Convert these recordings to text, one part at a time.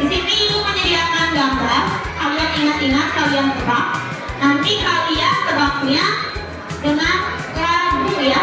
Di sini ibu menyediakan gambar. Kalian ingat-ingat, kalian tebak. Nanti kalian tebaknya dengan lagu ya.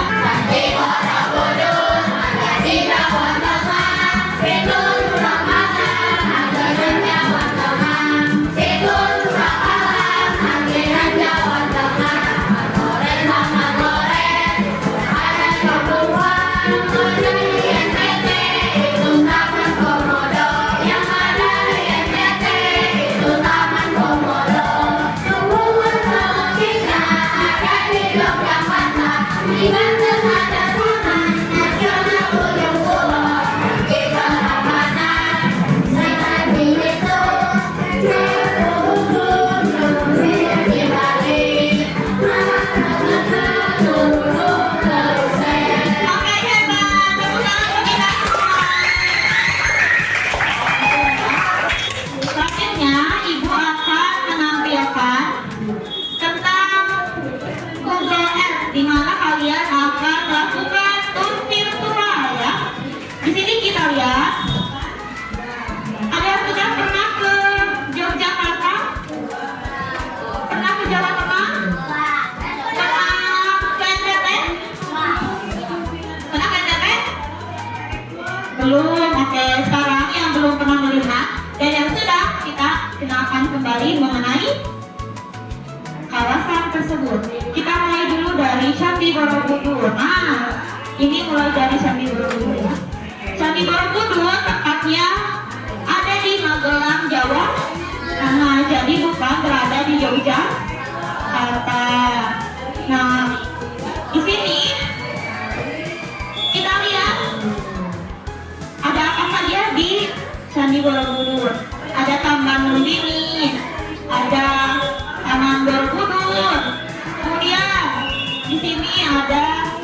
Belum, oke. Sekarang yang belum pernah melihat dan yang sudah, kita kenalkan kembali mengenai kawasan tersebut. Kita mulai dulu dari Candi Borobudur. Nah, ini mulai dari Candi Borobudur ya. Candi Borobudur tepatnya ada di Magelang, Jawa. Nah, jadi bukan berada di Yogyakarta. Nah, di sini kita lihat ada apa saja di Candi Borobudur. Ada Taman Lumbini, ada Taman Borobudur. Kemudian di sini ada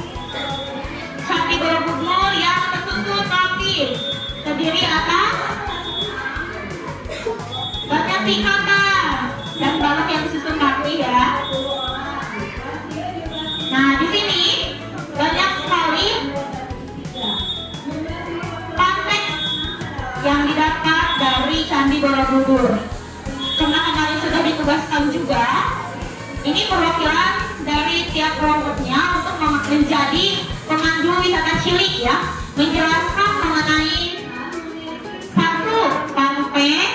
Candi Borobudur yang tersusun rapi, terdiri atas banyak tingkatan dan balok yang disusun rapi ya. Nah, di sini banyak sekali yang didapat dari Candi Borobudur. Karena kemarin sudah ditugaskan juga, ini perwakilan dari tiap kelompoknya untuk menjadi pemandu wisata cilik ya, menjelaskan mengenai satu pamflet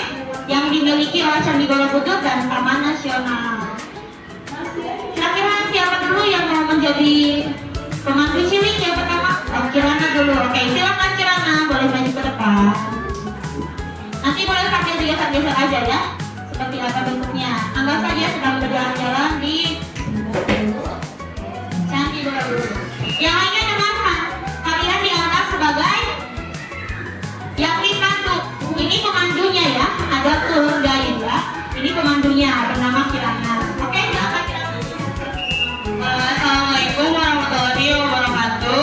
yang dimiliki oleh Candi Borobudur dan Taman Nasional. Kira-kira siapa dulu yang mau menjadi pemandu cilik yang pertama? Oh, Kirana dulu. Oke, silakan Kirana, boleh maju ke depan. Nanti boleh sambil geser-geser aja ya, seperti apa bentuknya. Anggap saja sedang berjalan-jalan di Candi Borobudur. Yang lainnya dengarkan, kalian dianggap sebagai yang dipandu. Ini pemandunya ya, ada tour guide ya. Ini pemandunya bernama Kirana. Oke, silakan Kirana. Assalamualaikum warahmatullahi wabarakatuh.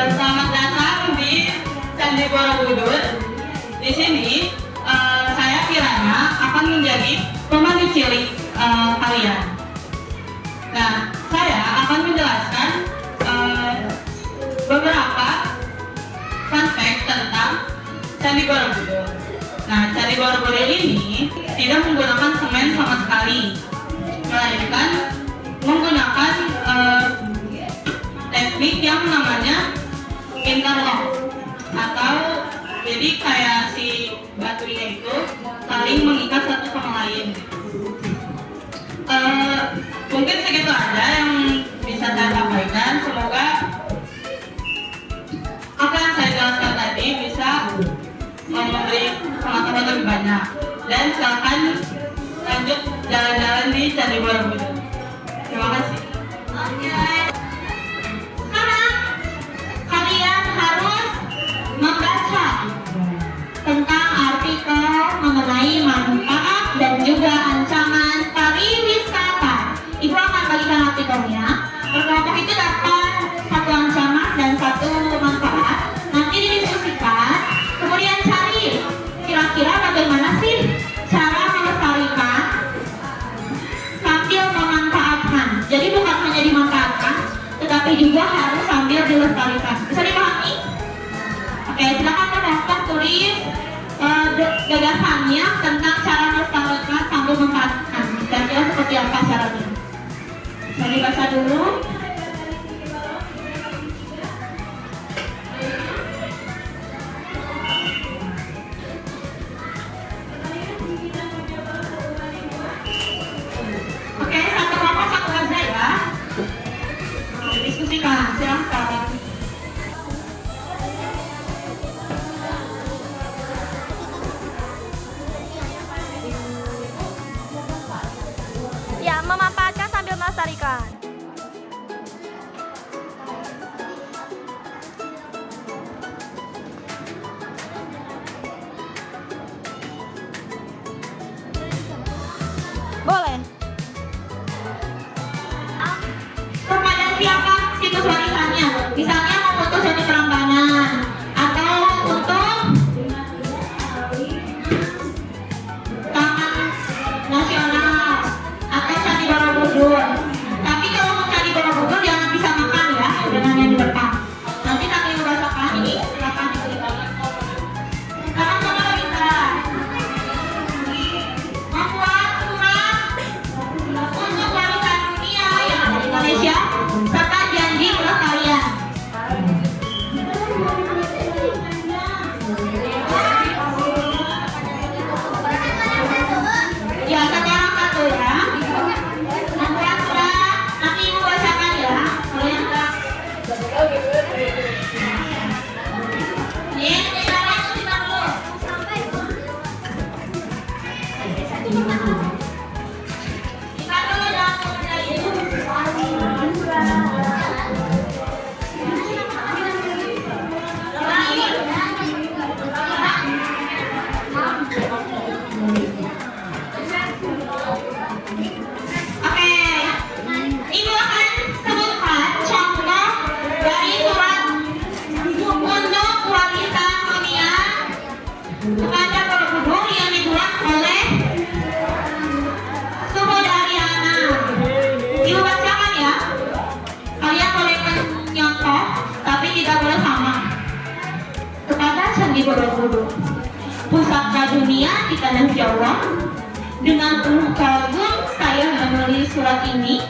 Selamat datang di Candi Borobudur. Di sini saya Kirana akan menjadi pemandu cilik kalian. Nah, saya akan menjelaskan beberapa fun fact tentang Candi Borobudur. Nah, Candi Borobudur ini tidak menggunakan semen sama sekali, melainkan menggunakan teknik yang namanya interlock, atau jadi kayak si batunya itu saling mengikat satu sama lain. Mungkin segitu aja yang bisa saya sampaikan. Semoga apa yang saya jelaskan tadi bisa memberi pengetahuan lebih banyak. Dan silakan lanjut jalan-jalan di Candi Borobudur. Terima kasih. Sekarang kalian harus membaca tentang artikel mengenai manfaat dan juga ancaman pariwisata. Ibu akan bagikan artikelnya. Kelompok itu dapat satu ancaman dan satu manfaat. Nanti didiskusikan. Kemudian cari kira-kira bagaimana sih cara melestarikan sambil memanfaatkan. Jadi bukan hanya dimanfaatkan, tetapi juga harus sambil dilestarikan. Bisa dipahami? Oke, silakan penonton tulis gagasannya tentang cara melestarikan sambil memanfaatkan. Kira-kira seperti apa caranya? Bisa dibaca dulu. Oke, satu kelompok satu aja ya. Diskusikan, silahkan. Ya, memanfaatkan sambil melestarikan. Boleh. Kepada siapa situs warisannya? Misalnya memutus dari Prambanan atau untuk Taman Nasional atau Candi Borobudur. Tapi kalau mau Candi Borobudur jangan bisa makan ya dengan yang di depan. Nanti sambil membacakan ini silakan diberikan. Sekarang sama bisa membuat surat untuk warisan dunia yang ada di Indonesia serta janji pelestarian. Ya, sekarang satu ya. Membuat surat, nanti ibu bacakan ya. Kalau yang enggak. Ini caranya itu kita dulu. Kita dulu jangan mulai. Oke, ibu akan sebutkan contoh dari surat untuk warisan dunia kepada Borobudur yang dibuat oleh Suku Dariana. Ibu bacakan ya. Kalian boleh menyontoh, tapi tidak boleh sama. Kepada Candi Borobudur, pusaka dunia di tanah Jawa, dengan penuh kagum saya menulis surat ini.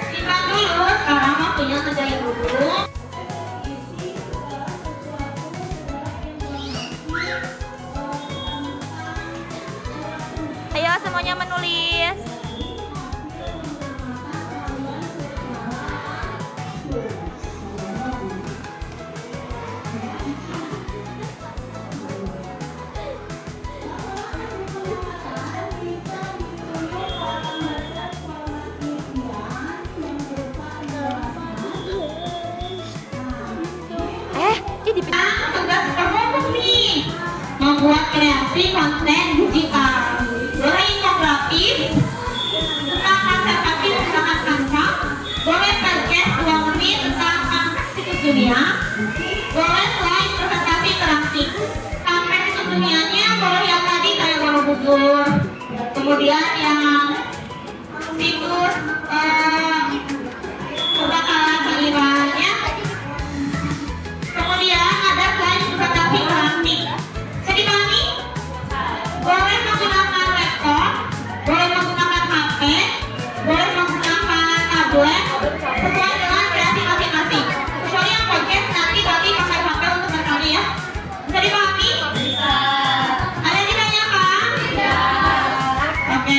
Simpan dulu, sekarang waktunya kerjain dulu. Ayo semuanya menulis. Ini Nah, tugas kelompok nih membuat kreasi konten digital. Boleh infografis tentang konservasi menggunakan Canva, boleh podcast 2 menit tentang angka situs dunia, boleh slide presentasi interaktif. Sampai situs dunianya boleh yang tadi kayak Borobudur, kemudian yang situs kebakaran Salirannya. Kemudian ada slide presentasi interaktif. Bisa dipahami? Boleh menggunakan laptop, boleh menggunakan HP, boleh menggunakan tablet, sesuai dengan kreasi masing-masing. Kecuali yang podcast nanti pakai HP untuk berkarya ya. Bisa dipahami? Bisa. Ada yang ditanyakan? Oke,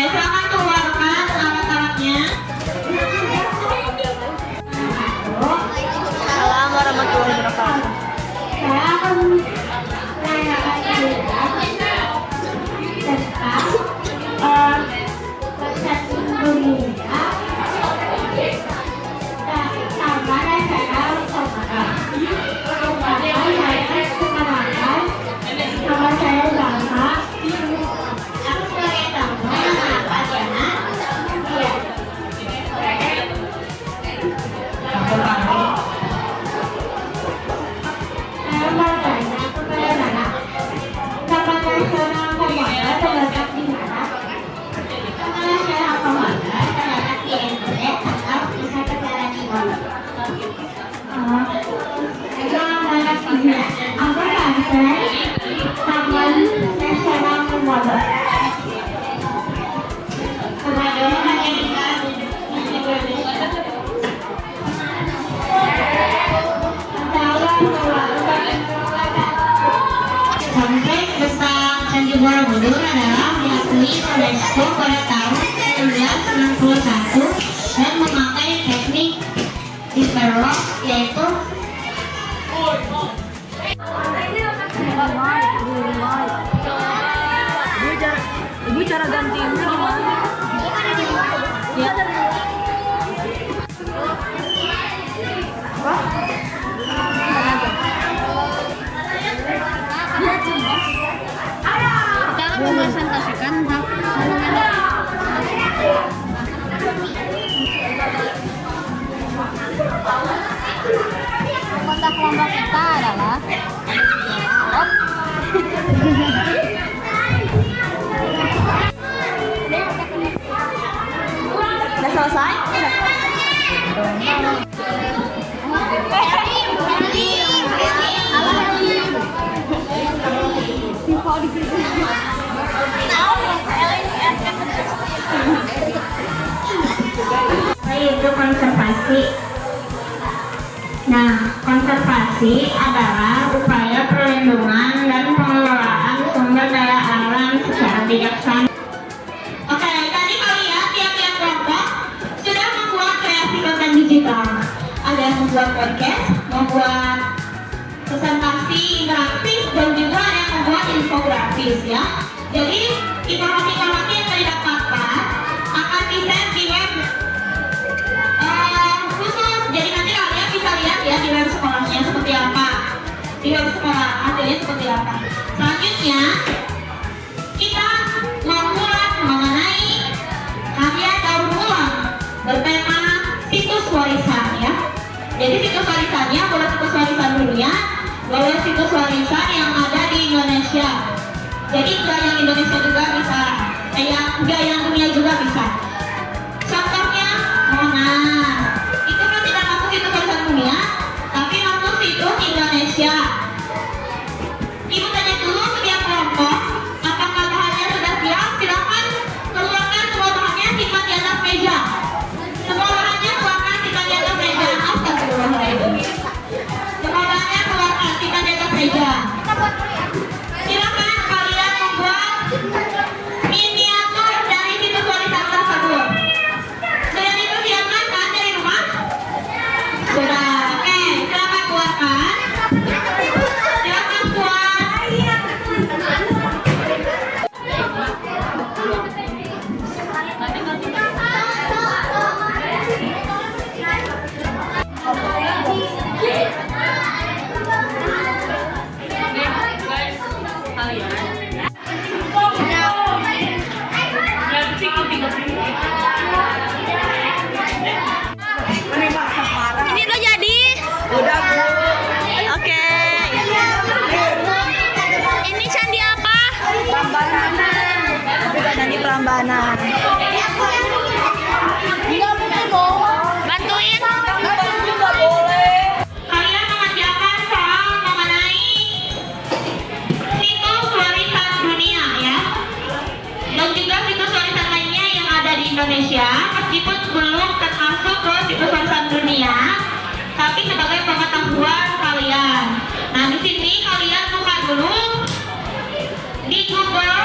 Balai Taman Nasional Komodo. Komodo hanya bisa Kompleks besar Candi Borobudur adalah diakui UNESCO pada tahun 1961 dan memakai teknik develop yaitu Ibu cara gantiin gimana? Ya. Kita mempresentasikan hak kontak kelompok kita adalah Udah selesai? yaitu konservasi. Nah, konservasi adalah upaya perlindungan dan pengelolaan sumber daya alam secara bijaksana. Oke, tadi kalian tiap-tiap kelompok sudah membuat kreasi konten digital. Ada yang membuat podcast, membuat presentasi interaktif, dan juga ada yang membuat infografis ya. Jadi informasi-informasi yang tadi dapatkan akan di-share di web khusus. Jadi nanti kalian bisa lihat ya di web sekolahnya seperti apa. Di web sekolah hasilnya seperti apa. Selanjutnya kita membuat mengenai karya daur ulang bertema situs warisan ya. Jadi situs warisannya boleh situs warisan dunia, boleh situs warisan yang ada di Indonesia. Jadi nggak yang Indonesia juga bisa, nggak yang dunia juga bisa. Contohnya Monas, itu kan tidak masuk situs warisan dunia, tapi masuk situs Indonesia. Ibu tanya dulu setiap kelompok, apakah bahannya sudah siap? Silakan keluarkan semua bahannya, simpan di atas meja. Semua bahannya keluarkan, simpan di atas meja. Astagfirullahaladzim. Semua bahannya keluarkan, simpan di atas meja. Silakan kalian membuat miniatur dari situs warisan tersebut. Sudah dipersiapkan kan dari rumah? Sudah. Oke, silakan keluarkan. Silakan buat. Ini udah jadi? Udah, Bu. Oke. Ini candi apa? Prambanan. Kita nyanyi Prambanan. Bantuin. Juga boleh. Kalian mengerjakan soal mengenai situs warisan dunia ya, dan juga situs warisan lainnya yang ada di Indonesia, meskipun belum termasuk ke situs warisan dunia, tapi sebagai pengetahuan kalian. Nah, di sini kalian buka dulu di Google